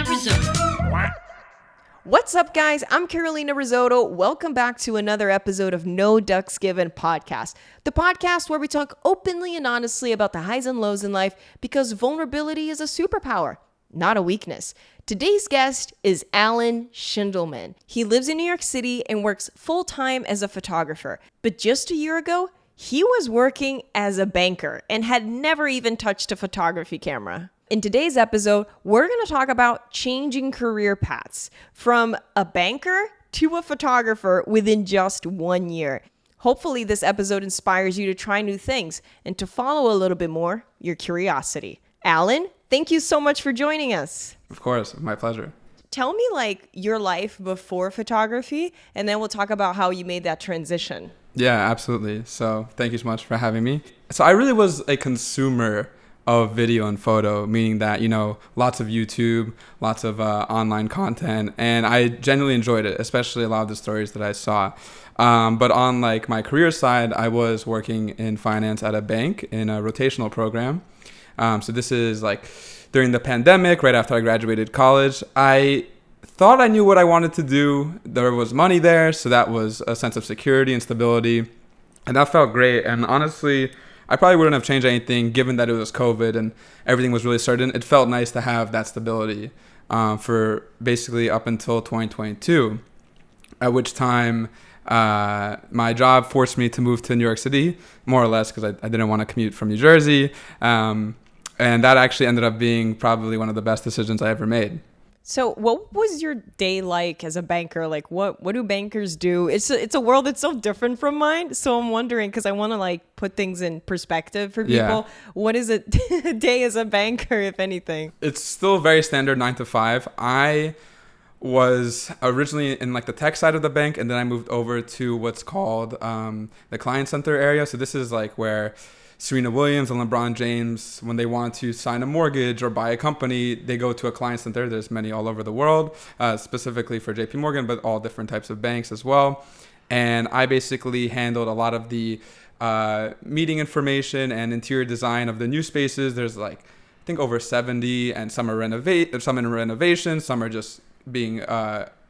Carolina Risotto. What's up, guys? I'm Carolina Risotto. Welcome back to another episode of No Ducks Given podcast, the podcast where we talk openly and honestly about the highs and lows in life because vulnerability is a superpower, not a weakness. Today's guest is Alan Shindelman. He lives in New York City and works full-time as a photographer. But just a year ago, he was working as a banker and had never even touched a photography camera. In today's episode, we're going to talk about changing career paths from a banker to a photographer within just 1 year. Hopefully, this episode inspires you to try new things and to follow a little bit more your curiosity. Alan, thank you so much for joining us. Of course, my pleasure. Tell me your life before photography, and then we'll talk about how you made that transition. Yeah, absolutely. So thank you so much for having me. So I really was a consumer of video and photo, meaning that, lots of YouTube, lots of online content, and I genuinely enjoyed it, especially a lot of the stories that I saw. But on my career side, I was working in finance at a bank in a rotational program. So this is during the pandemic, right after I graduated college. I thought I knew what I wanted to do. There was money there, so that was a sense of security and stability, and that felt great. And honestly, I probably wouldn't have changed anything given that it was COVID and everything was really certain. It felt nice to have that stability for basically up until 2022, at which time my job forced me to move to New York City, more or less, because I didn't want to commute from New Jersey. And that actually ended up being probably one of the best decisions I ever made. So what was your day like as a banker? What do bankers do? It's a world that's so different from mine. So I'm wondering, because I want to put things in perspective for people. Yeah. What is a day as a banker, if anything? It's still very standard 9 to 5. I was originally in the tech side of the bank, and then I moved over to what's called the client center area. So this is where Serena Williams and LeBron James, when they want to sign a mortgage or buy a company, they go to a client center. There's many all over the world, specifically for JP Morgan, but all different types of banks as well. And I basically handled a lot of the meeting information and interior design of the new spaces. There's I think over 70, and some are some in renovation, some are just being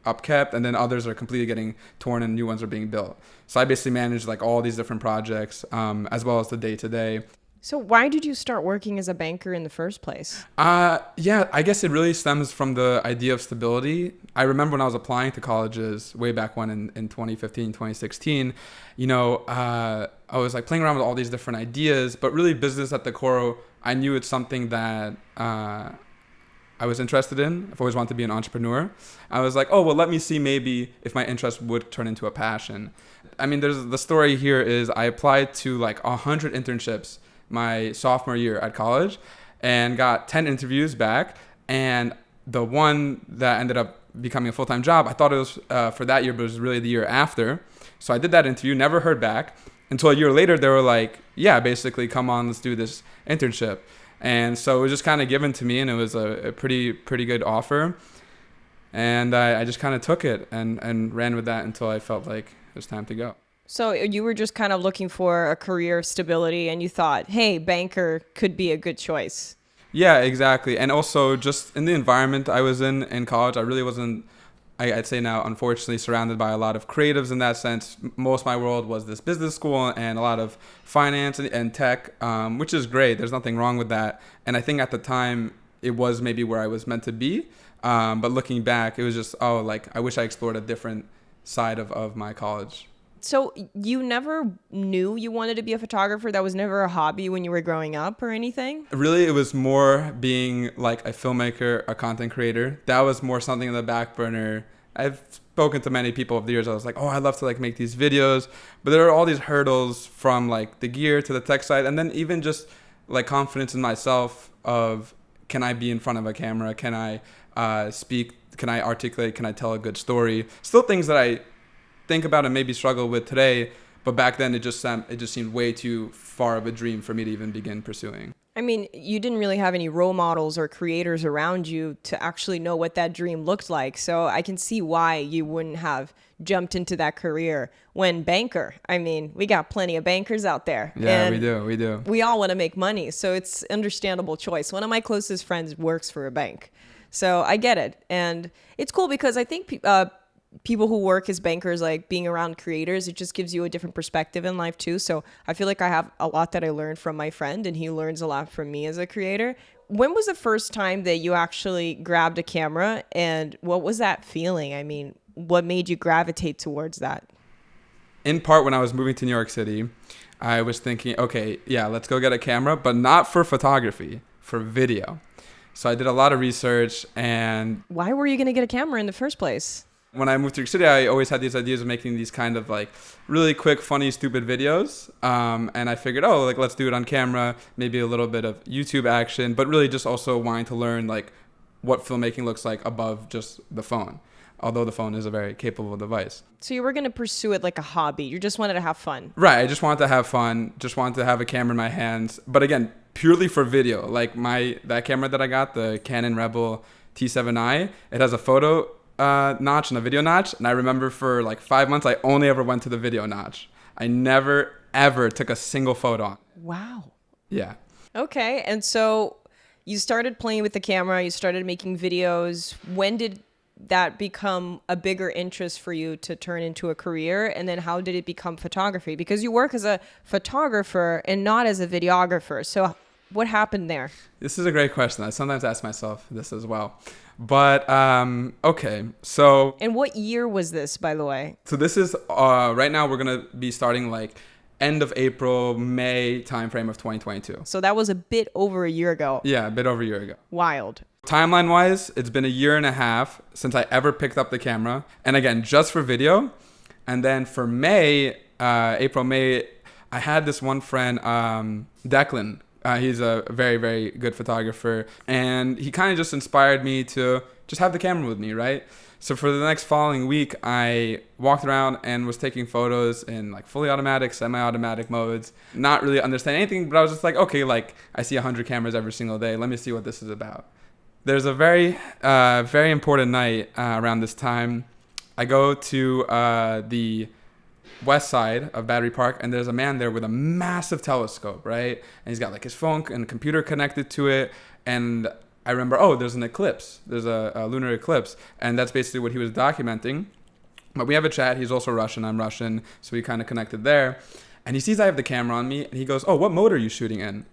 upkept, and then others are completely getting torn and new ones are being built. So I basically managed all these different projects, as well as the day-to-day. So why did you start working as a banker in the first place? Yeah, I guess it really stems from the idea of stability. I remember when I was applying to colleges way back when in 2015, 2016, I was playing around with all these different ideas, but really business at the core, I knew it's something that I was interested in. I've always wanted to be an entrepreneur. I was let me see maybe if my interest would turn into a passion. I mean, the story here is I applied to 100 internships my sophomore year at college and got 10 interviews back. And the one that ended up becoming a full-time job, I thought it was for that year, but it was really the year after. So I did that interview, never heard back until a year later. They were yeah, basically, come on, let's do this internship. And so it was just kind of given to me, and it was a pretty good offer. And I just kind of took it and ran with that until I felt like it was time to go. So you were just kind of looking for a career of stability, and you thought, hey, banker could be a good choice. Yeah, exactly. And also just in the environment I was in college, I really wasn't, I'd say now, unfortunately, surrounded by a lot of creatives in that sense. Most of my world was this business school and a lot of finance and tech, which is great. There's nothing wrong with that. And I think at the time, it was maybe where I was meant to be. But looking back, it was just, I wish I explored a different side of my college. So you never knew you wanted to be a photographer? That was never a hobby when you were growing up or anything? Really, it was more being a filmmaker, a content creator. That was more something in the back burner. I've spoken to many people over the years. I was I'd love to make these videos. But there are all these hurdles from the gear to the tech side. And then even just confidence in myself of, can I be in front of a camera? Can I speak? Can I articulate? Can I tell a good story? Still things that I think about and maybe struggle with today, but back then it just seemed way too far of a dream for me to even begin pursuing. I mean, you didn't really have any role models or creators around you to actually know what that dream looked like. So I can see why you wouldn't have jumped into that career. When banker, I mean, we got plenty of bankers out there. Yeah, we do. We all want to make money. So it's understandable choice. One of my closest friends works for a bank. So I get it. And it's cool because I think people who work as bankers, like being around creators, it just gives you a different perspective in life too. So I feel like I have a lot that I learned from my friend, and he learns a lot from me as a creator. When was the first time that you actually grabbed a camera, and what was that feeling? I mean, what made you gravitate towards that? In part, when I was moving to New York City, I was thinking, okay, yeah, let's go get a camera, but not for photography, for video. So I did a lot of research. And why were you going to get a camera in the first place? When I moved to New York City, I always had these ideas of making these kind of like really quick, funny, stupid videos. And I figured, oh, like let's do it on camera, maybe a little bit of YouTube action, but really just also wanting to learn like what filmmaking looks like above just the phone, although the phone is a very capable device. So you were going to pursue it like a hobby. You just wanted to have fun. Right. I just wanted to have fun, just wanted to have a camera in my hands. But again, purely for video. Like that camera that I got, the Canon Rebel T7i, it has a photo notch and a video notch, and I remember for like 5 months I only ever went to the video notch. I never ever took a single photo. Wow. Yeah. Okay. And so you started playing with the camera, you started making videos. When did that become a bigger interest for you to turn into a career? And then how did it become photography? Because you work as a photographer and not as a videographer. So what happened there? This is a great question. I sometimes ask myself this as well. But, okay, so... And what year was this, by the way? So this is, right now we're going to be starting like end of April, May timeframe of 2022. So that was a bit over a year ago. Yeah, a bit over a year ago. Wild. Timeline-wise, it's been a year and a half since I ever picked up the camera. And again, just for video. And then for May, April, May, I had this one friend, Declan. He's a very, very good photographer, and he kind of just inspired me to just have the camera with me, right? So for the next following week, I walked around and was taking photos in like fully automatic, semi-automatic modes, not really understanding anything, but I was just like, okay, like I see 100 cameras every single day. Let me see what this is about. There's a very, very important night around this time. I go to the west side of Battery Park, and there's a man there with a massive telescope, right? And he's got like his phone and computer connected to it. And I remember, oh, there's an eclipse. There's a lunar eclipse. And that's basically what he was documenting. But we have a chat. He's also Russian. I'm Russian. So we kind of connected there. And he sees I have the camera on me, and he goes, oh, what mode are you shooting in?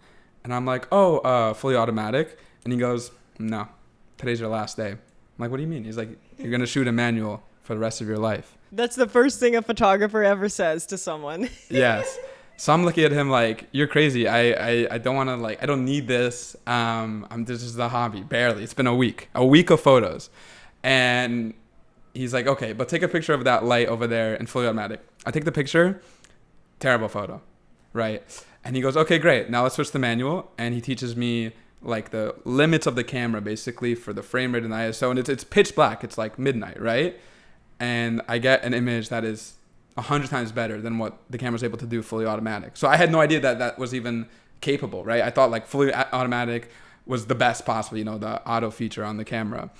And I'm like, oh, fully automatic. And he goes, no, today's your last day. I'm like, what do you mean? He's like, you're going to shoot a manual for the rest of your life. That's the first thing a photographer ever says to someone. Yes. So I'm looking at him like, you're crazy. I don't want to, like, I don't need this. This is a hobby, barely. It's been a week of photos. And he's like, okay, but take a picture of that light over there in fully automatic. I take the picture, terrible photo, right? And he goes, okay, great. Now let's switch to manual. And he teaches me like the limits of the camera basically for the frame rate and the ISO. And it's pitch black. It's like midnight, right? And I get an image that is 100 times better than what the camera's able to do fully automatic. So I had no idea that that was even capable, right? I thought like fully automatic was the best possible, you know, the auto feature on the camera.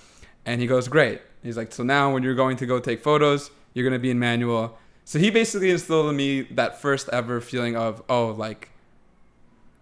And he goes, great. He's like, so now when you're going to go take photos, you're going to be in manual. So he basically instilled in me that first ever feeling of, oh, like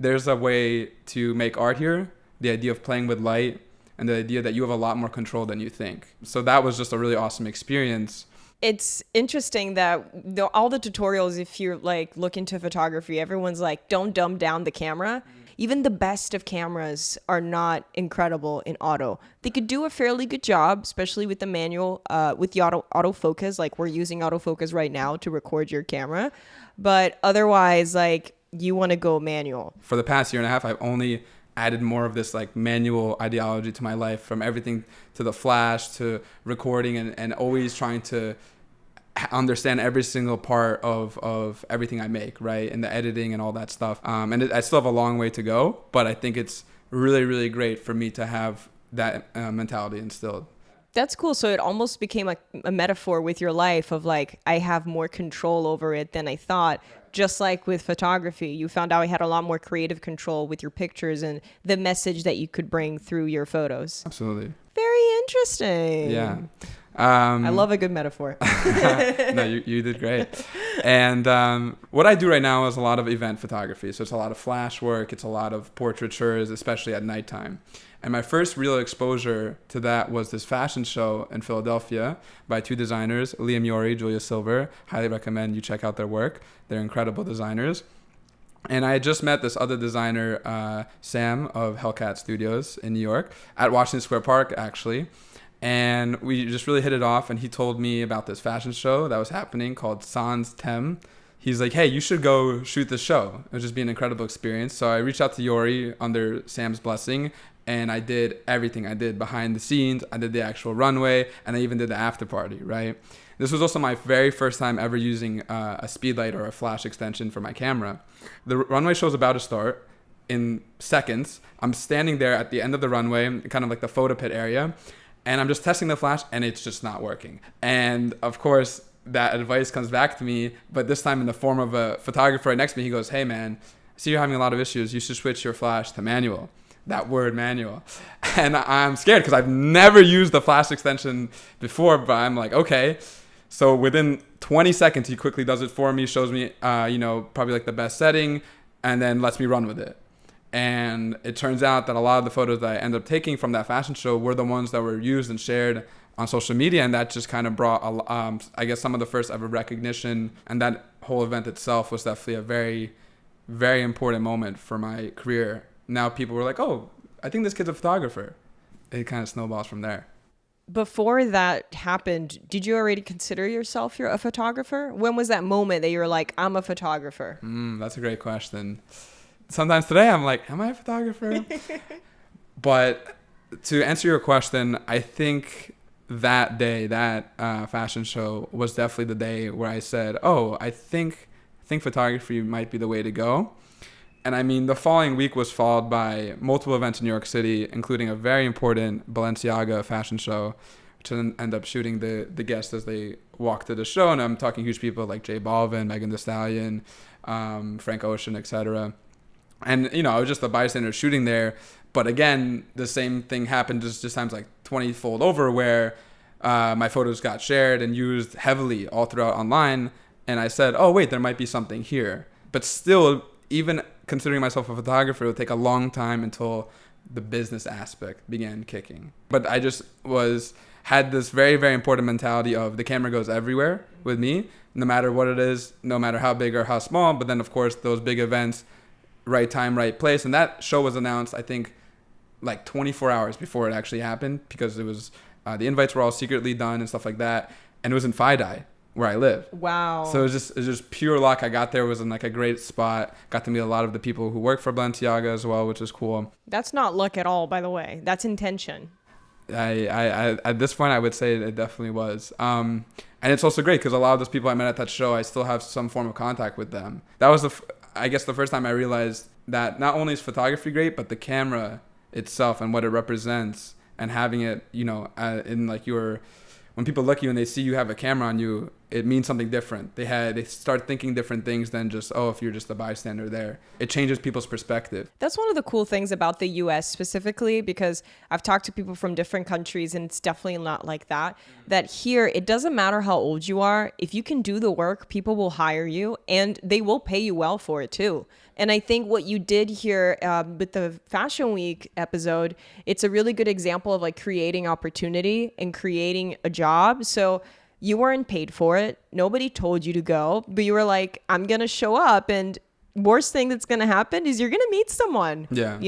there's a way to make art here. The idea of playing with light, and the idea that you have a lot more control than you think. So that was just a really awesome experience. It's interesting that all the tutorials, if you like look into photography, everyone's like, don't dumb down the camera. Even the best of cameras are not incredible in auto. They could do a fairly good job, especially with the manual, with the autofocus. Like we're using autofocus right now to record your camera. But otherwise, like you want to go manual. For the past year and a half, I've only added more of this like manual ideology to my life, from everything to the flash to recording, and always trying to understand every single part of everything I make, right? And the editing and all that stuff. I still have a long way to go, but I think it's really, really great for me to have that mentality instilled. That's cool. So it almost became like a metaphor with your life of like, I have more control over it than I thought. Just like with photography, you found out you had a lot more creative control with your pictures and the message that you could bring through your photos. Absolutely. Very interesting. Yeah. I love a good metaphor. No, you did great. And what I do right now is a lot of event photography. So it's a lot of flash work. It's a lot of portraitures, especially at nighttime. And my first real exposure to that was this fashion show in Philadelphia by two designers, Liam Yori, Julia Silver. Highly recommend you check out their work. They're incredible designers. And I had just met this other designer, Sam of Hellcat Studios in New York, at Washington Square Park, actually. And we just really hit it off. And he told me about this fashion show that was happening called Sans Tem. He's like, hey, you should go shoot the show. It would just be an incredible experience. So I reached out to Yori under Sam's blessing. And I did everything. I did behind the scenes. I did the actual runway. And I even did the after party, right? This was also my very first time ever using a speedlight or a flash extension for my camera. The runway show's about to start in seconds. I'm standing there at the end of the runway, kind of like the photo pit area. And I'm just testing the flash and it's just not working. And of course, that advice comes back to me, but this time in the form of a photographer right next to me. He goes, hey man, I see you're having a lot of issues. You should switch your flash to manual. That word manual. And I'm scared because I've never used the flash extension before, but I'm like, okay. So within 20 seconds, he quickly does it for me, shows me, probably like the best setting, and then lets me run with it. And it turns out that a lot of the photos that I ended up taking from that fashion show were the ones that were used and shared on social media. And that just kind of brought, I guess, some of the first ever recognition. And that whole event itself was definitely a very, very important moment for my career. Now people were like, oh, I think this kid's a photographer. It kind of snowballs from there. Before that happened, did you already consider yourself a photographer? When was that moment that you were like, I'm a photographer? That's a great question. Sometimes today I'm like, am I a photographer? But to answer your question, I think that day, that fashion show was definitely the day where I said, oh, I think photography might be the way to go. And I mean, the following week was followed by multiple events in New York City, including a very important Balenciaga fashion show, which then end up shooting the guests as they walk to the show. And I'm talking huge people like J Balvin, Megan Thee Stallion, Frank Ocean, etc. And, I was just a bystander shooting there. But again, the same thing happened just times like 20-fold over, where my photos got shared and used heavily all throughout online. And I said, oh, wait, there might be something here. But still, even considering myself a photographer, it would take a long time until the business aspect began kicking. But I just had this very, very important mentality of the camera goes everywhere with me, no matter what it is, no matter how big or how small. But then, of course, those big events, right time, right place. And that show was announced, I think, like 24 hours before it actually happened, because it was the invites were all secretly done and stuff like that. And it was in Fidei, where I live. Wow. So it was just pure luck. I got there, was in like a great spot. Got to meet a lot of the people who work for Balenciaga as well, which is cool. That's not luck at all, by the way. That's intention. I at this point, I would say it definitely was. And it's also great because a lot of those people I met at that show, I still have some form of contact with them. That was I guess the first time I realized that not only is photography great, but the camera itself and what it represents, and having it, in like when people look at you and they see you have a camera on you, it means something different. They start thinking different things than just, oh, if you're just a bystander there. It changes people's perspective. That's one of the cool things about the US specifically, because I've talked to people from different countries and it's definitely not like that. That here, it doesn't matter how old you are. If you can do the work, people will hire you and they will pay you well for it too. And I think what you did here with the Fashion Week episode, it's a really good example of like creating opportunity and creating a job. So you weren't paid for it. Nobody told you to go, but you were like, I'm going to show up, and worst thing that's going to happen is you're going to meet someone. Yeah.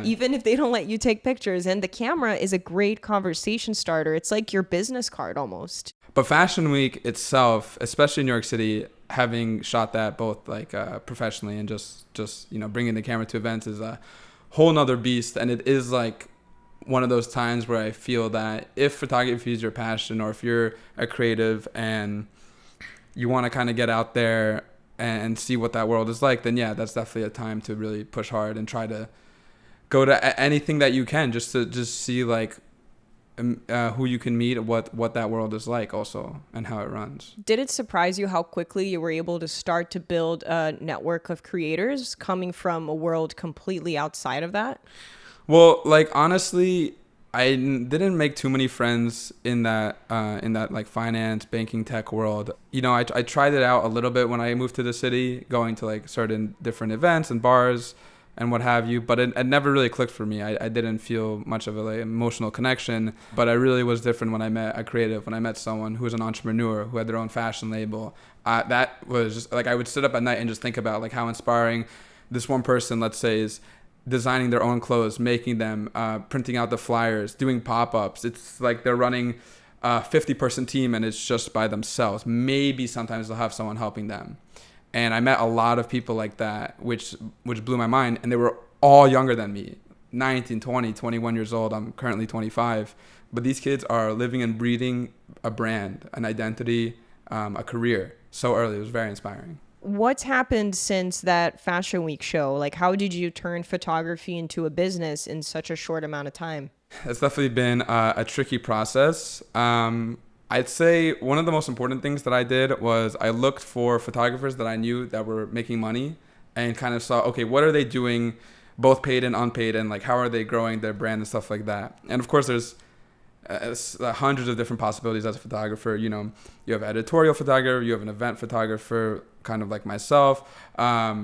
Even if they don't let you take pictures. And the camera is a great conversation starter. It's like your business card almost. But Fashion Week itself, especially in New York City, having shot that both like professionally and just bringing the camera to events is a whole nother beast. And it is like one of those times where I feel that if photography is your passion, or if you're a creative and you want to kind of get out there and see what that world is like, then yeah, that's definitely a time to really push hard and try to go to anything that you can, just to see like who you can meet, what that world is like also, and how it runs. Did it surprise you how quickly you were able to start to build a network of creators coming from a world completely outside of that? Well, like honestly, didn't make too many friends in that like finance, banking, tech world. You know, I tried it out a little bit when I moved to the city, going to like certain different events and bars and what have you, but it never really clicked for me. I didn't feel much of a like emotional connection, but I really was different when I met a creative, when I met someone who was an entrepreneur, who had their own fashion label. That was just like, I would sit up at night and just think about like how inspiring this one person, let's say, is designing their own clothes, making them, printing out the flyers, doing pop-ups. It's like they're running a 50-person team and it's just by themselves. Maybe sometimes they'll have someone helping them. And I met a lot of people like that, which blew my mind. And they were all younger than me, 19, 20, 21 years old. I'm currently 25. But these kids are living and breathing a brand, an identity, a career so early. It was very inspiring. What's happened since that Fashion Week show? Like, how did you turn photography into a business in such a short amount of time? It's definitely been a tricky process. I'd say one of the most important things that I did was I looked for photographers that I knew that were making money and kind of saw, okay, what are they doing, both paid and unpaid, and like how are they growing their brand and stuff like that. And of course, there's hundreds of different possibilities as a photographer. You know, you have editorial photographer, you have an event photographer, kind of like myself.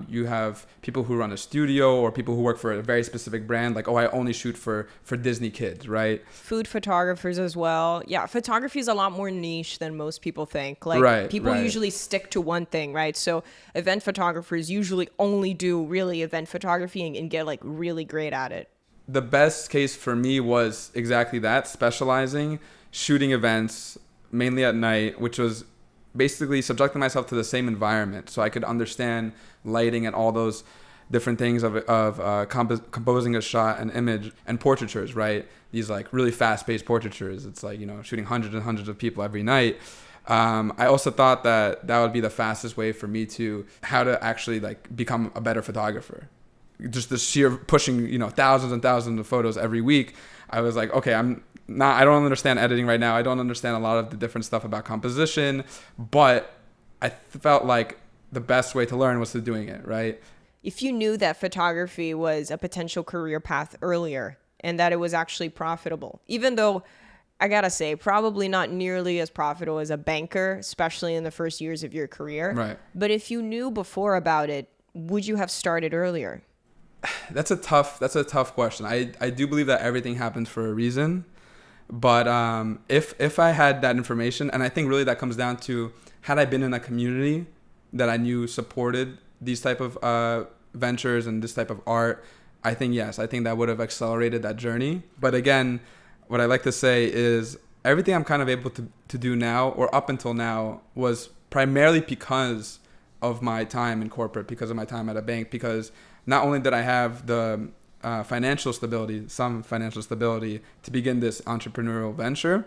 You have people who run a studio or people who work for a very specific brand, like, oh, I only shoot for Disney kids, right? Food photographers as well. Yeah, photography is a lot more niche than most people think. Like, people usually stick to one thing, right? So event photographers usually only do really event photography and get like really great at it. The best case for me was exactly that, specializing, shooting events mainly at night, which was basically subjecting myself to the same environment so I could understand lighting and all those different things of composing a shot, an image, and portraitures, right? These like really fast-paced portraitures. It's like, you know, shooting hundreds and hundreds of people every night. I also thought that would be the fastest way for me to how to actually like become a better photographer. Just the sheer pushing, you know, thousands and thousands of photos every week. I was like, okay, I don't understand editing right now. I don't understand a lot of the different stuff about composition, but I felt like the best way to learn was to doing it, right? If you knew that photography was a potential career path earlier and that it was actually profitable, even though I gotta say, probably not nearly as profitable as a banker, especially in the first years of your career. Right. But if you knew before about it, would you have started earlier? That's a tough question. I do believe that everything happens for a reason. But if I had that information, and I think really that comes down to, had I been in a community that I knew supported these type of ventures and this type of art, I think yes, I think that would have accelerated that journey. But again, what I like to say is everything I'm kind of able to do now, or up until now, was primarily because of my time in corporate, because of my time at a bank, because not only did I have the some financial stability to begin this entrepreneurial venture,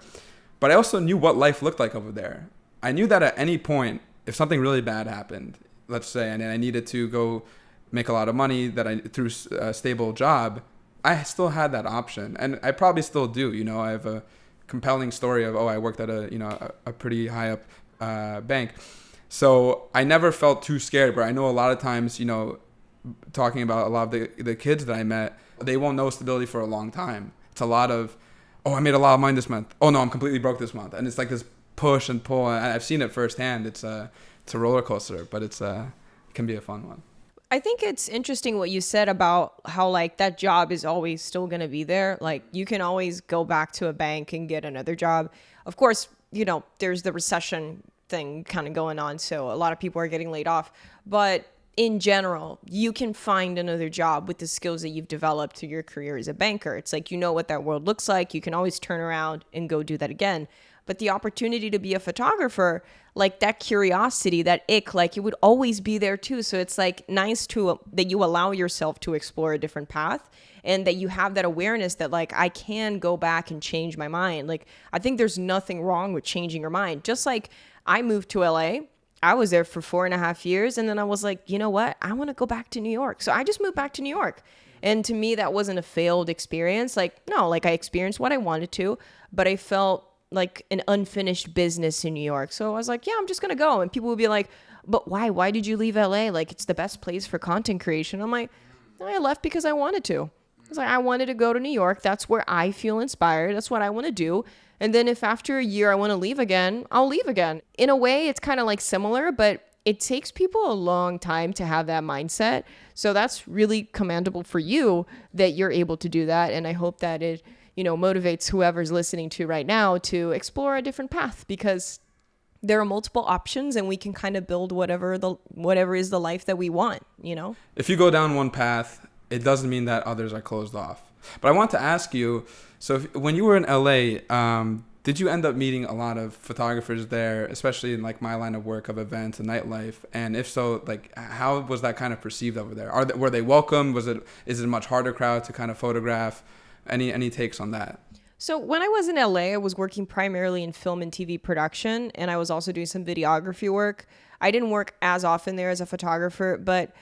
but I also knew what life looked like over there. I knew that at any point, if something really bad happened, let's say, and I needed to go make a lot of money through a stable job, I still had that option, and I probably still do. You know, I have a compelling story of, I worked at a pretty high up bank, so I never felt too scared. But I know a lot of times, you know, talking about a lot of the kids that I met, they won't know stability for a long time. It's a lot of, I made a lot of money this month. Oh no, I'm completely broke this month. And it's like this push and pull. And I've seen it firsthand. It's a roller coaster, but it can be a fun one. I think it's interesting what you said about how like that job is always still going to be there. Like you can always go back to a bank and get another job. Of course, you know, there's the recession thing kind of going on. So a lot of people are getting laid off, but in general, you can find another job with the skills that you've developed through your career as a banker. It's like, you know what that world looks like. You can always turn around and go do that again. But the opportunity to be a photographer, like that curiosity, that ick, like it would always be there too. So it's like nice that you allow yourself to explore a different path and that you have that awareness that like, I can go back and change my mind. Like, I think there's nothing wrong with changing your mind. Just like I moved to LA, I was there for 4.5 years. And then I was like, you know what? I want to go back to New York. So I just moved back to New York. And to me, that wasn't a failed experience. Like, no, like I experienced what I wanted to, but I felt like an unfinished business in New York. So I was like, yeah, I'm just going to go. And people would be like, but why? Why did you leave LA? Like, it's the best place for content creation. I'm like, I left because I wanted to. was like, I wanted to go to New York. That's where I feel inspired. That's what I want to do. And then if after a year I want to leave again, I'll leave again. In a way, it's kind of like similar, but it takes people a long time to have that mindset. So that's really commendable for you that you're able to do that. And I hope that it, motivates whoever's listening to right now to explore a different path, because there are multiple options and we can kind of build whatever is the life that we want, If you go down one path, it doesn't mean that others are closed off. But I want to ask you, so when you were in LA, did you end up meeting a lot of photographers there, especially in like my line of work of events and nightlife? And if so, like how was that kind of perceived over there? Were they welcome? Is it a much harder crowd to kind of photograph? Any takes on that? So when I was in LA, I was working primarily in film and TV production, and I was also doing some videography work. I didn't work as often there as a photographer, but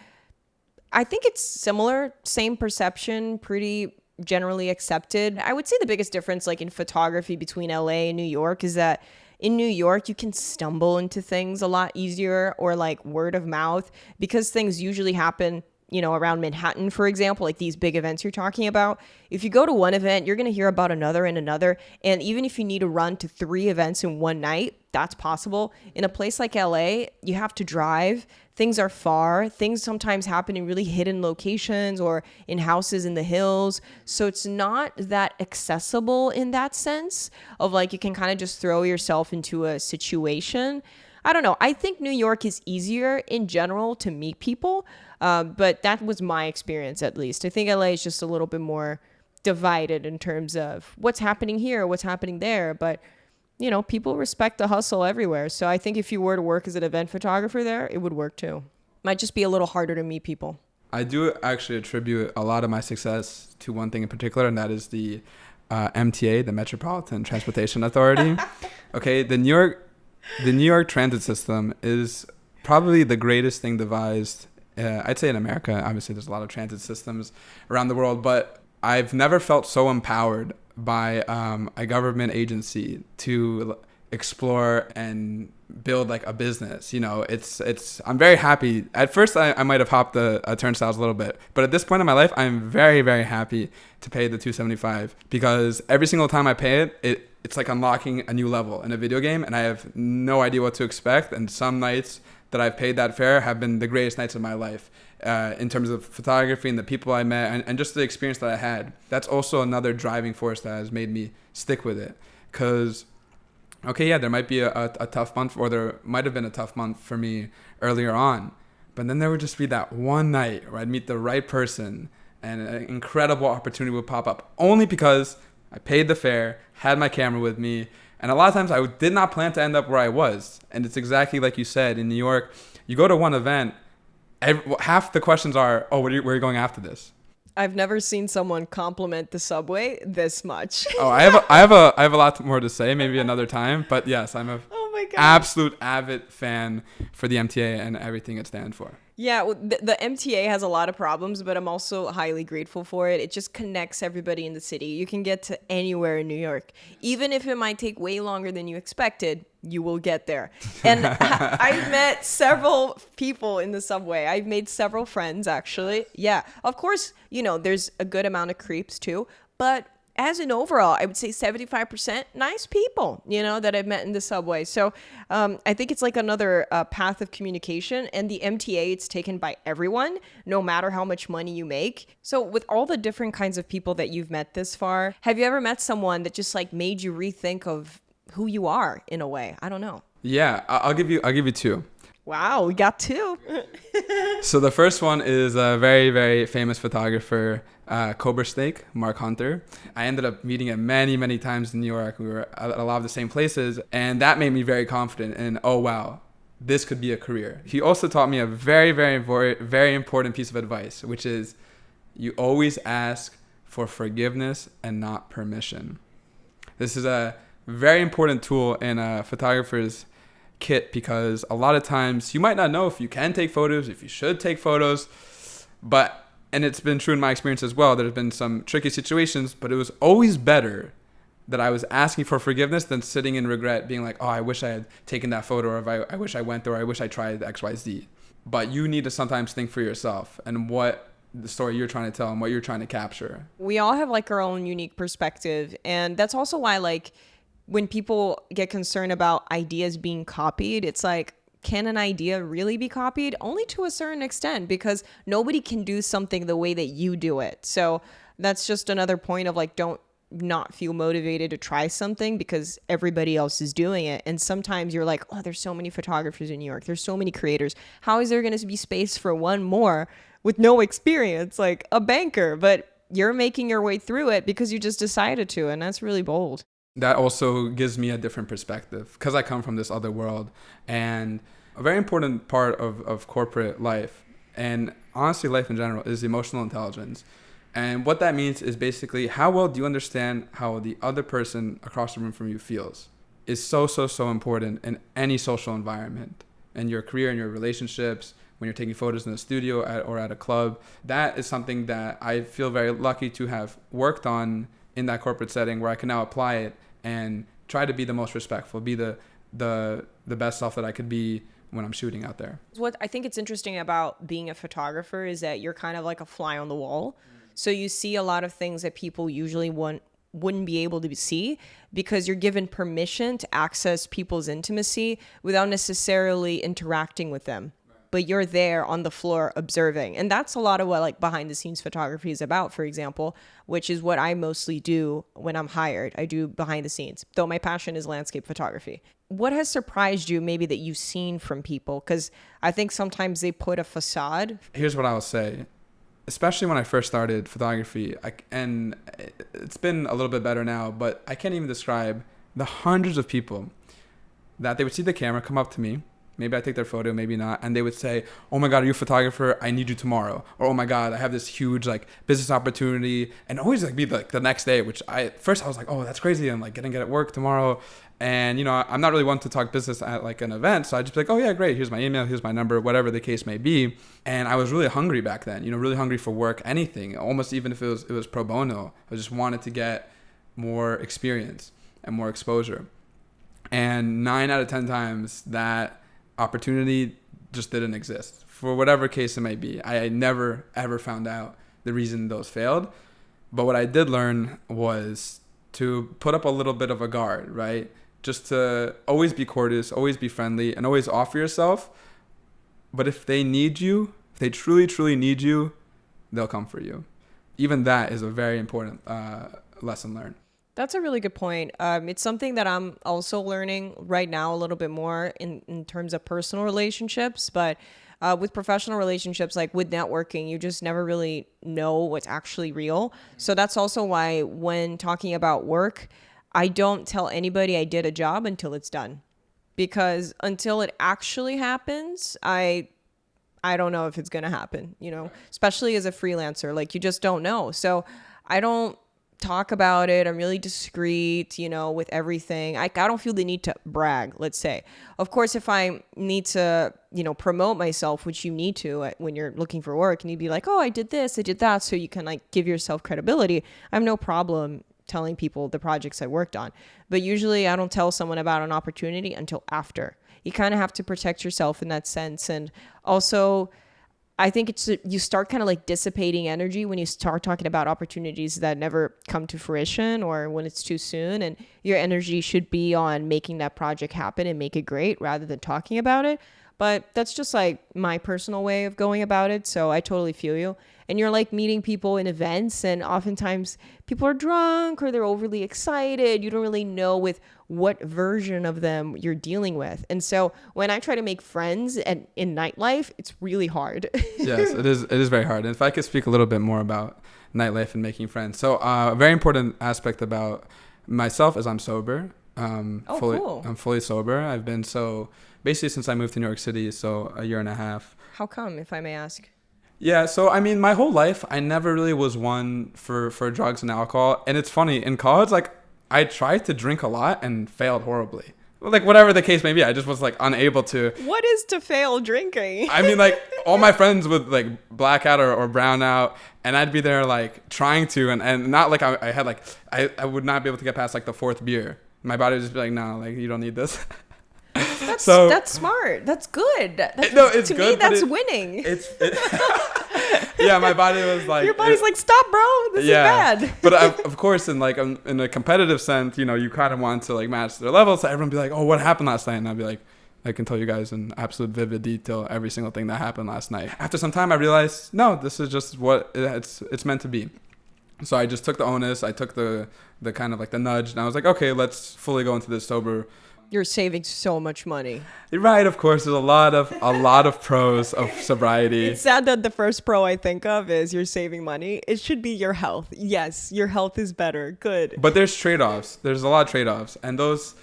I think it's similar, same perception, pretty generally accepted. I would say the biggest difference like in photography between LA and New York is that in New York, you can stumble into things a lot easier, or like word of mouth, because things usually happen around Manhattan, for example, like these big events you're talking about. If you go to one event, you're going to hear about another and another. And even if you need to run to 3 events in one night, that's possible. In a place like LA, you have to drive. Things are far. Things sometimes happen in really hidden locations or in houses in the hills. So it's not that accessible in that sense of like you can kind of just throw yourself into a situation. I don't know. I think New York is easier in general to meet people. But that was my experience, at least. I think LA is just a little bit more divided in terms of what's happening here, what's happening there. But, people respect the hustle everywhere. So I think if you were to work as an event photographer there, it would work too. Might just be a little harder to meet people. I do actually attribute a lot of my success to one thing in particular, and that is the MTA, the Metropolitan Transportation Authority. Okay, the New York transit system is probably the greatest thing devised. I'd say in America. Obviously, there's a lot of transit systems around the world, but I've never felt so empowered by a government agency to explore and build like a business. I'm very happy. At first, I might have hopped the turnstiles a little bit, but at this point in my life, I'm very, very happy to pay the $275, because every single time I pay it's like unlocking a new level in a video game, and I have no idea what to expect. And some nights that I've paid that fare have been the greatest nights of my life in terms of photography and the people I met and just the experience that I had. That's also another driving force that has made me stick with it. Because, okay, yeah, there might be a tough month, or there might have been a tough month for me earlier on. But then there would just be that one night where I'd meet the right person and an incredible opportunity would pop up, only because I paid the fare, had my camera with me. And a lot of times I did not plan to end up where I was. And it's exactly like you said, in New York, you go to one event, half the questions are, oh, where are you going after this? I've never seen someone compliment the subway this much. Oh, I have a lot more to say, maybe another time. But yes, I'm a absolute avid fan for the MTA and everything it stands for. Yeah, well, the MTA has a lot of problems, but I'm also highly grateful for it. It just connects everybody in the city. You can get to anywhere in New York. Even if it might take way longer than you expected, you will get there. And I've met several people in the subway. I've made several friends, actually. Yeah, of course, there's a good amount of creeps too, but as an overall, I would say 75% nice people, that I've met in the subway. So I think it's like another path of communication. And the MTA, it's taken by everyone, no matter how much money you make. So with all the different kinds of people that you've met this far, have you ever met someone that just like made you rethink of who you are in a way? I don't know. Yeah, I'll give you 2. Wow, we got 2. So the first one is a very, very famous photographer, Cobra Snake, Mark Hunter. I ended up meeting him many, many times in New York. We were at a lot of the same places, and that made me very confident in, oh, wow, this could be a career. He also taught me a very, very, very important piece of advice, which is you always ask for forgiveness and not permission. This is a very important tool in a photographer's kit, because a lot of times you might not know if you can take photos, if you should take photos, and it's been true in my experience as well, there's been some tricky situations, but it was always better that I was asking for forgiveness than sitting in regret, being like, oh, I wish I had taken that photo, or I wish I went there, or I wish I tried XYZ. But you need to sometimes think for yourself, and what the story you're trying to tell and what you're trying to capture. We all have like our own unique perspective. And that's also why like when people get concerned about ideas being copied, it's like, can an idea really be copied? Only to a certain extent, because nobody can do something the way that you do it. So that's just another point of like, don't not feel motivated to try something because everybody else is doing it. And sometimes you're like, oh, there's so many photographers in New York. There's so many creators. How is there going to be space for one more with no experience, like a banker? But you're making your way through it because you just decided to. And that's really bold. That also gives me a different perspective because I come from this other world. And a very important part of corporate life, and honestly life in general, is emotional intelligence. And what that means is basically how well do you understand how the other person across the room from you feels is so important in any social environment, in your career, in your relationships, when you're taking photos in a studio or at a club. That is something that I feel very lucky to have worked on in that corporate setting, where I can now apply it and try to be the most respectful, be the best self that I could be when I'm shooting out there. What I think it's interesting about being a photographer is that you're kind of like a fly on the wall. So you see a lot of things that people usually wouldn't be able to see because you're given permission to access people's intimacy without necessarily interacting with them. But you're there on the floor observing. And that's a lot of what like behind the scenes photography is about, for example, which is what I mostly do when I'm hired. I do behind the scenes, though my passion is landscape photography. What has surprised you maybe that you've seen from people? Because I think sometimes they put a facade. Here's what I'll say. Especially when I first started photography, and it's been a little bit better now, but I can't even describe the hundreds of people that they would see the camera come up to me. Maybe I take their photo, maybe not. And they would say, oh my God, are you a photographer? I need you tomorrow. Or, oh my God, I have this huge like business opportunity. And always like be like the next day, which first I was like, oh, that's crazy. I'm like getting it at work tomorrow. And, you know, I'm not really one to talk business at like an event. So I just be like, oh yeah, great. Here's my email. Here's my number, whatever the case may be. And I was really hungry back then, you know, really hungry for work, anything, almost even if it was pro bono. I just wanted to get more experience and more exposure. And 9 out of 10 times that opportunity just didn't exist for whatever case it may be. I never ever found out the reason those failed. But what I did learn was to put up a little bit of a guard, right? Just to always be courteous, always be friendly, and always offer yourself. But if they need you, if they truly need you, they'll come for you. Even that is a very important lesson learned. That's a really good point. It's something that I'm also learning right now a little bit more in terms of personal relationships. But with professional relationships, like with networking, you just never really know what's actually real. So that's also why when talking about work, I don't tell anybody I did a job until it's done. Because until it actually happens, I don't know if it's going to happen, you know, especially as a freelancer. Like you just don't know. So I don't talk about it. I'm really discreet, you know, with everything. I don't feel the need to brag, let's say. Of course, if I need to, you know, promote myself, which you need to when you're looking for work, and you'd be like, oh, I did this, I did that, so you can like give yourself credibility. I have no problem telling people the projects I worked on. But usually I don't tell someone about an opportunity until after. You kind of have to protect yourself in that sense. And also, I think you start kind of like dissipating energy when you start talking about opportunities that never come to fruition or when it's too soon. And your energy should be on making that project happen and make it great rather than talking about it. But that's just like my personal way of going about it. So I totally feel you. And you're like meeting people in events, and oftentimes people are drunk or they're overly excited. You don't really know with what version of them you're dealing with. And so when I try to make friends in nightlife, it's really hard. Yes, it is very hard. And if I could speak a little bit more about nightlife and making friends. So a very important aspect about myself is I'm sober. Cool. I'm fully sober. I've been so basically since I moved to New York City, so a year and a half. How come, if I may ask? Yeah, so I mean, my whole life, I never really was one for drugs and alcohol. And it's funny, in college, like, I tried to drink a lot and failed horribly. Like, whatever the case may be, I just was, like, unable to. What is to fail drinking? I mean, like, all my friends would, like, black out or brown out, and I'd be there, like, trying to, and not like I had, like, I would not be able to get past, like, the fourth beer. My body would just be like, no, like, you don't need this. That's smart. That's good. No, it's to good. Me, that's winning. Yeah, my body was like, your body's like, stop, bro. This is bad. But of course, in a competitive sense, you kind of want to like match their level. So everyone be like, oh, what happened last night? And I'd be like, I can tell you guys in absolute vivid detail every single thing that happened last night. After some time, I realized, no, this is just what it's meant to be. So I just took the onus. I took the kind of like the nudge, and I was like, okay, let's fully go into this sober. You're saving so much money. Right, of course. There's a lot of pros of sobriety. It's sad that the first pro I think of is you're saving money. It should be your health. Yes, your health is better. Good. But there's trade-offs. There's a lot of trade-offs, and those,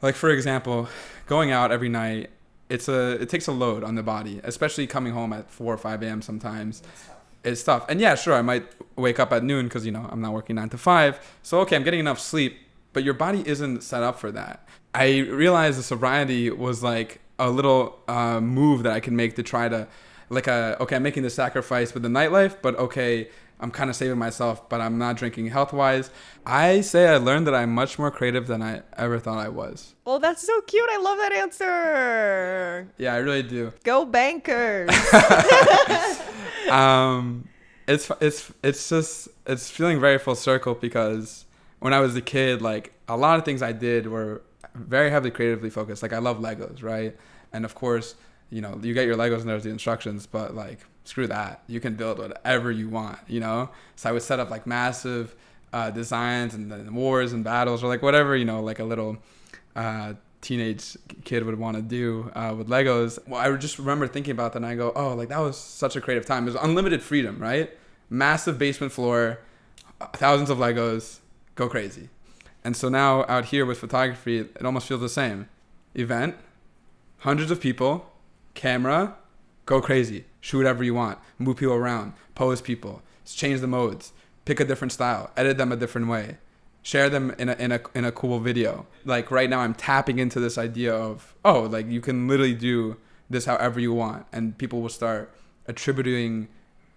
like for example, going out every night, it takes a load on the body, especially coming home at 4 or 5 a.m. sometimes. It's tough. And yeah, sure, I might wake up at noon because I'm not working 9 to 5. So okay, I'm getting enough sleep, but your body isn't set up for that. I realized the sobriety was like a little move that I can make to try to, okay, I'm making the sacrifice with the nightlife, but okay, I'm kind of saving myself, but I'm not drinking health-wise. I say I learned that I'm much more creative than I ever thought I was. Oh, that's so cute. I love that answer. Yeah, I really do. Go bankers. It's feeling very full circle because when I was a kid, like a lot of things I did were very heavily creatively focused. Like I love Legos, right? And of course, you get your Legos and there's the instructions, but like screw that. You can build whatever you want, So I would set up like massive designs and then wars and battles or like whatever, like a little teenage kid would want to do with Legos. Well, I just remember thinking about that and I go, oh, like that was such a creative time. It was unlimited freedom, right? Massive basement floor, thousands of Legos, go crazy. And so now out here with photography, it almost feels the same. Event, hundreds of people, camera, go crazy. Shoot whatever you want. Move people around. Pose people. Change the modes. Pick a different style. Edit them a different way. Share them in a cool video. Like right now I'm tapping into this idea of, oh, like you can literally do this however you want. And people will start attributing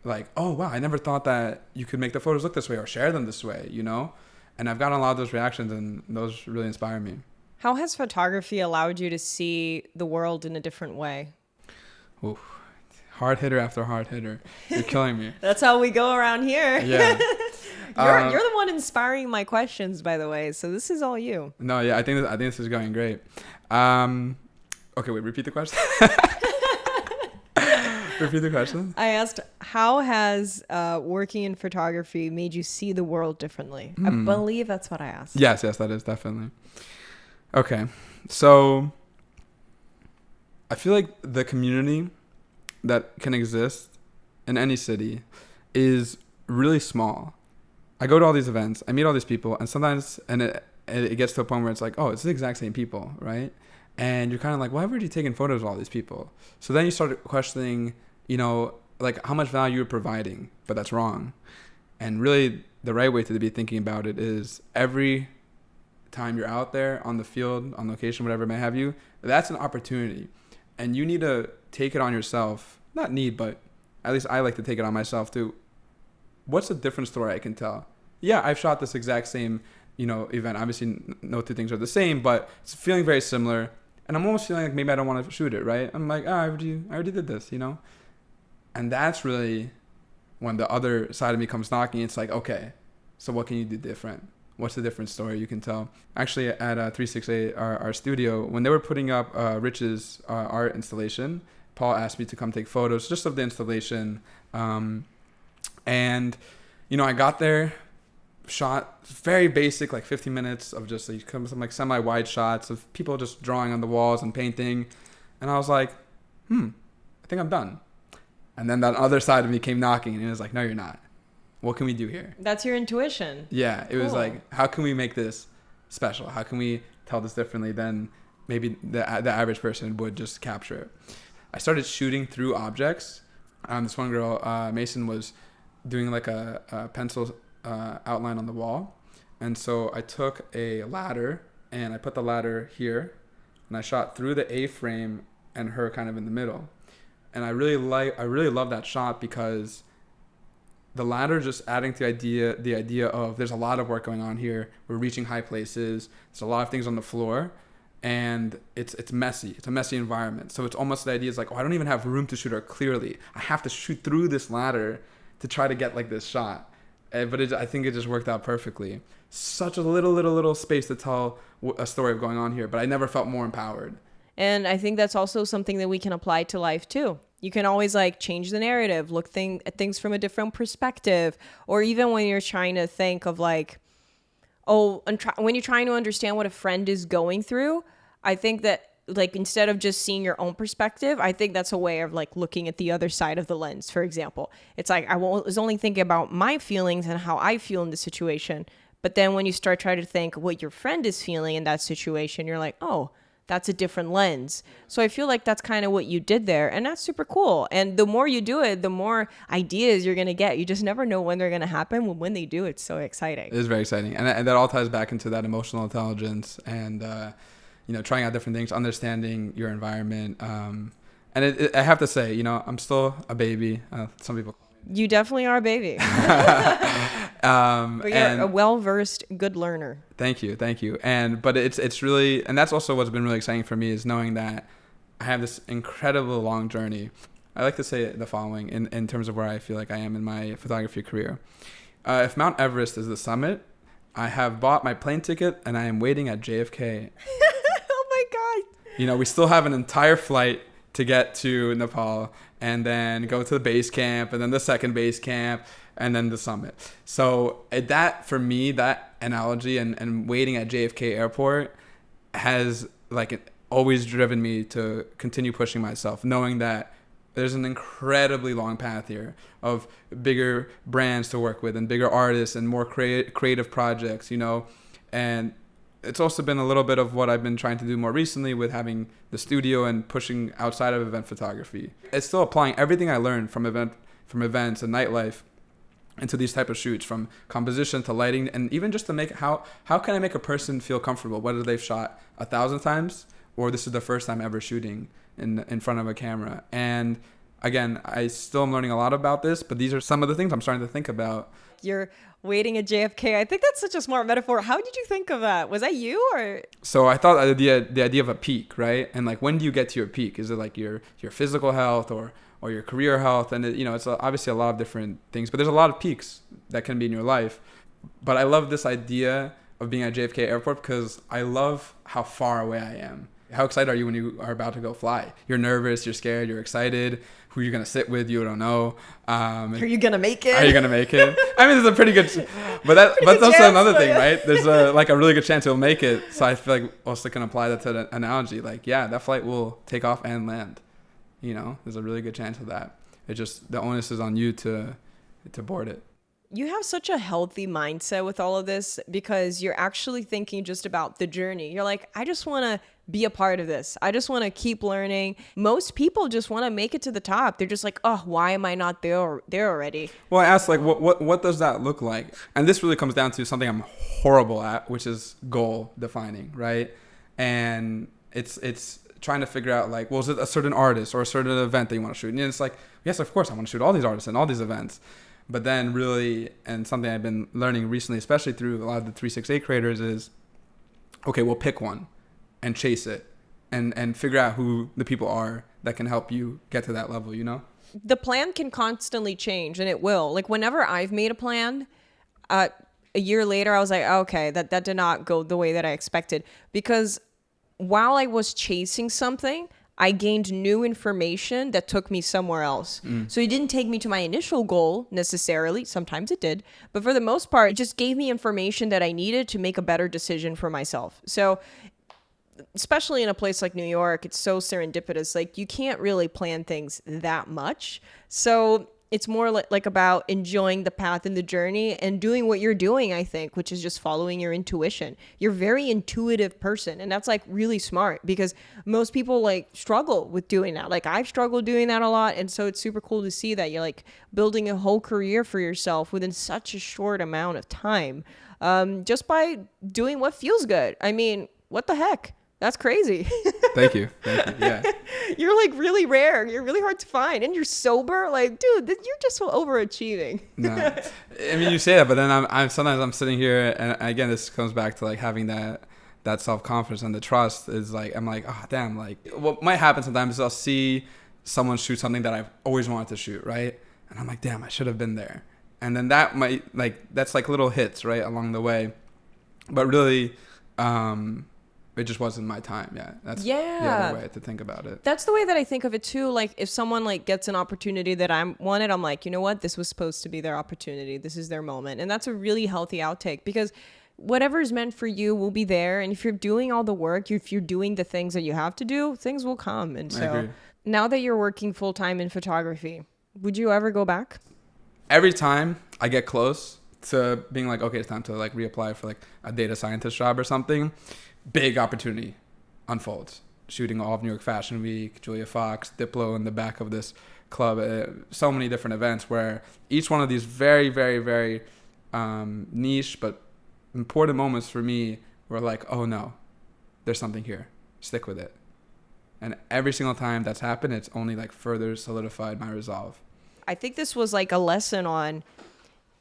like, oh, wow, I never thought that you could make the photos look this way or share them this way, And I've gotten a lot of those reactions and those really inspire me. How has photography allowed you to see the world in a different way? Ooh, hard hitter after hard hitter. You're killing me. That's how we go around here. Yeah. You're the one inspiring my questions, by the way. So this is all you. No, yeah, I think this is going great. Okay, wait, repeat the question. Repeat the question. I asked, how has working in photography made you see the world differently? I believe that's what I asked. Yes, that is definitely. Okay, so I feel like the community that can exist in any city is really small. I go to all these events, I meet all these people, and sometimes it gets to a point where it's like, oh, it's the exact same people, right? And you're kind of like, why were you taking photos of all these people? So then you start questioning, like how much value you're providing, but that's wrong. And really the right way to be thinking about it is every time you're out there on the field, on location, whatever it may have you, that's an opportunity. And you need to take it on yourself, not need, but at least I like to take it on myself too. What's a different story I can tell? Yeah, I've shot this exact same, event. Obviously no two things are the same, but it's feeling very similar. And I'm almost feeling like maybe I don't want to shoot it, right? I'm like, I already did this, And that's really when the other side of me comes knocking. It's like, okay, so what can you do different? What's the different story you can tell? Actually, at 368, our studio, when they were putting up Rich's art installation, Paul asked me to come take photos just of the installation. And, I got there, shot very basic, like 15 minutes of just like some like semi-wide shots of people just drawing on the walls and painting. And I was like, I think I'm done. And then that other side of me came knocking and it was like, no, you're not. What can we do here? That's your intuition. Yeah. It was like, how can we make this special? How can we tell this differently than maybe the average person would just capture it? I started shooting through objects. This one girl, Mason, was doing like a pencil outline on the wall. And so I took a ladder and I put the ladder here and I shot through the A-frame and her kind of in the middle. And I really love that shot because the ladder just adding to the idea of there's a lot of work going on here. We're reaching high places. There's a lot of things on the floor. and it's messy. It's a messy environment. So it's almost the idea is like, oh, I don't even have room to shoot her clearly. I have to shoot through this ladder to try to get like this shot. But I think it just worked out perfectly. Such a little space to tell a story of going on here, but I never felt more empowered. And I think that's also something that we can apply to life too. You can always like change the narrative, look at things from a different perspective, or even when you're trying to think of like, when you're trying to understand what a friend is going through, I think that like instead of just seeing your own perspective, I think that's a way of like looking at the other side of the lens. For example, it's like I was only thinking about my feelings and how I feel in the situation. But then when you start trying to think what your friend is feeling in that situation, you're like, oh, that's a different lens. So I feel like that's kind of what you did there. And that's super cool. And the more you do it, the more ideas you're going to get. You just never know when they're going to happen. When they do, it's so exciting. It is very exciting. And that all ties back into that emotional intelligence and, trying out different things, understanding your environment. And I have to say, I'm still a baby. Some people. You definitely are a baby. But you're a well-versed, good learner. Thank you. But it's really, and that's also what's been really exciting for me is knowing that I have this incredible long journey. I like to say the following in terms of where I feel like I am in my photography career. If Mount Everest is the summit, I have bought my plane ticket and I am waiting at JFK. Oh my God. We still have an entire flight to get to Nepal and then go to the base camp and then the second base camp and then the summit. So that, for me, that analogy and waiting at JFK airport has like always driven me to continue pushing myself, knowing that there's an incredibly long path here of bigger brands to work with and bigger artists and more creative projects, and it's also been a little bit of what I've been trying to do more recently with having the studio and pushing outside of event photography. It's still applying everything I learned from events and nightlife into these type of shoots, from composition to lighting, and even just to make how can I make a person feel comfortable, whether they've shot 1,000 times or this is the first time ever shooting in front of a camera. And again, I still am learning a lot about this, but these are some of the things I'm starting to think about. You're waiting at JFK. I think that's such a smart metaphor. How did you think of that? Was that you or? So I thought the idea of a peak, right? And like, when do you get to your peak? Is it like your physical health or your career health? And it's obviously a lot of different things, but there's a lot of peaks that can be in your life. But I love this idea of being at JFK airport because I love how far away I am. How excited are you when you are about to go fly? You're nervous, you're scared, you're excited. Who you're going to sit with, you don't know. Are you going to make it? I mean, there's a pretty good, but that's also chance, another thing, right? There's a really good chance you'll make it. So I feel like also can apply that to the analogy. Like, yeah, that flight will take off and land. There's a really good chance of that. It just, the onus is on you to board it. You have such a healthy mindset with all of this because you're actually thinking just about the journey. You're like, I just want to be a part of this. I just want to keep learning. Most people just want to make it to the top. They're just like, oh, why am I not there already? Well, I asked, like, what does that look like? And this really comes down to something I'm horrible at, which is goal defining, right? And it's trying to figure out, like, well, is it a certain artist or a certain event that you want to shoot? And it's like, yes, of course, I want to shoot all these artists and all these events. But then really, and something I've been learning recently, especially through a lot of the 368 creators, is, okay, we'll pick one and chase it and figure out who the people are that can help you get to that level, The plan can constantly change, and it will. Like, whenever I've made a plan, a year later, I was like, okay, that did not go the way that I expected. Because while I was chasing something, I gained new information that took me somewhere else. So it didn't take me to my initial goal necessarily. Sometimes it did. But for the most part, it just gave me information that I needed to make a better decision for myself. So especially in a place like New York, it's so serendipitous. Like, you can't really plan things that much. So it's more like about enjoying the path and the journey and doing what you're doing, I think, which is just following your intuition. You're a very intuitive person, and that's like really smart because most people like struggle with doing that. Like, I've struggled doing that a lot, and so it's super cool to see that you're like building a whole career for yourself within such a short amount of time, just by doing what feels good. I mean, what the heck? That's crazy. Thank you. Yeah. You're like really rare. You're really hard to find. And you're sober. Like, dude, you're just so overachieving. No. I mean, you say that, but then I'm sometimes I'm sitting here, and again, this comes back to like having that that self-confidence and the trust is like, I'm like, oh damn, like what might happen sometimes is I'll see someone shoot something that I've always wanted to shoot, right? And I'm like, damn, I should have been there. And then that might, like, that's like little hits, right, along the way. But really, it just wasn't my time yet. That's the other way to think about it. That's the way that I think of it too. Like if someone like gets an opportunity that I wanted, I'm like, you know what? This was supposed to be their opportunity. This is their moment. And that's a really healthy outtake, because whatever is meant for you will be there. And if you're doing all the work, if you're doing the things that you have to do, things will come. And so now that you're working full time in photography, would you ever go back? Every time I get close to being like, okay, it's time to like reapply for like a data scientist job or something, big opportunity unfolds. Shooting all of New York Fashion Week, Julia Fox, Diplo in the back of this club, so many different events where each one of these very, very, very niche but important moments for me were like, oh no, there's something here. Stick with it. And every single time that's happened, it's only like further solidified my resolve. I think this was like a lesson on,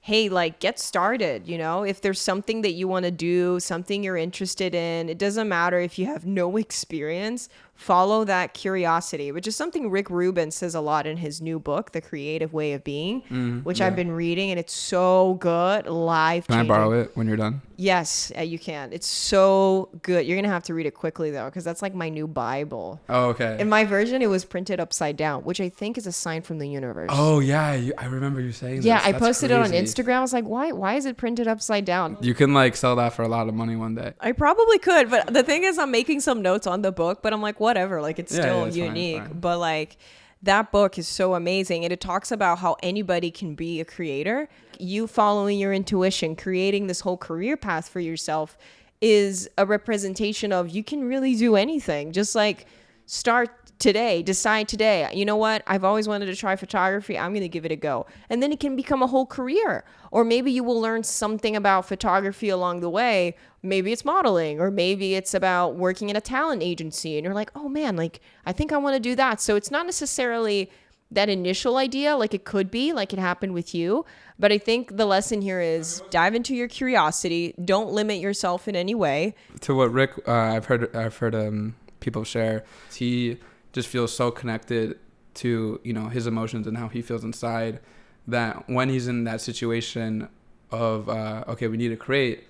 hey, like get started, you know, if there's something that you want to do, something you're interested in, it doesn't matter if you have no experience, follow that curiosity, which is something Rick Rubin says a lot in his new book, The Creative Way of Being, which I've been reading, and it's so good, life-changing. Can I borrow it when you're done? Yes, you can. It's so good. You're going to have to read it quickly, though, because that's like my new Bible. Oh, okay. In my version, it was printed upside down, which I think is a sign from the universe. Oh, yeah. I remember you saying yeah, this. I That's posted crazy. it on Instagram. I was like, why is it printed upside down? You can like sell that for a lot of money one day. I probably could, but the thing is I'm making some notes on the book, but I'm like, whatever, like it's still it's unique. fine. But like that book is so amazing, and it talks about how anybody can be a creator. You following your intuition, creating this whole career path for yourself is a representation of you can really do anything. Just like start today, decide today, you know what, I've always wanted to try photography, I'm going to give it a go. And then it can become a whole career. Or maybe you will learn something about photography along the way. Maybe it's modeling, or maybe it's about working at a talent agency, and you're like, oh man, like I think I want to do that. So it's not necessarily that initial idea, like it could be, like it happened with you. But I think the lesson here is dive into your curiosity. Don't limit yourself in any way. To what Rick, I've heard people share, he just feels so connected to, you know, his emotions and how he feels inside, that when he's in that situation of okay, we need to create,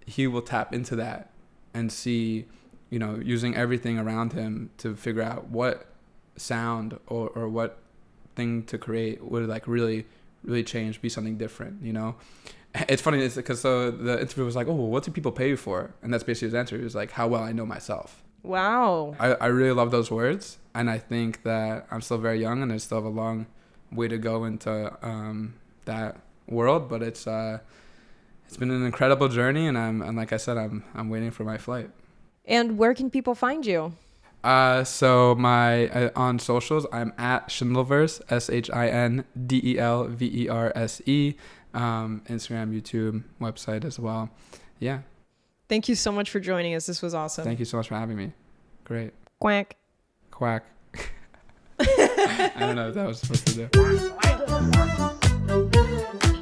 he will tap into that and see, you know, using everything around him to figure out what sound or what thing to create would like really change, be something different, you know. It's funny, it's because so the interview was like, oh, well, what do people pay you for? And that's basically his answer. He was like, how well I know myself. Wow. I really love those words, and I think that I'm still very young and I still have a long way to go into that world, but it's been an incredible journey, and like I said, I'm waiting for my flight. And where can people find you? So my on socials, I'm at Shindelverse, SHINDELVERSE, Instagram, YouTube, website as well. Yeah. Thank you so much for joining us. This was awesome. Thank you so much for having me. Great. Quack. Quack. I don't know what that was supposed to do.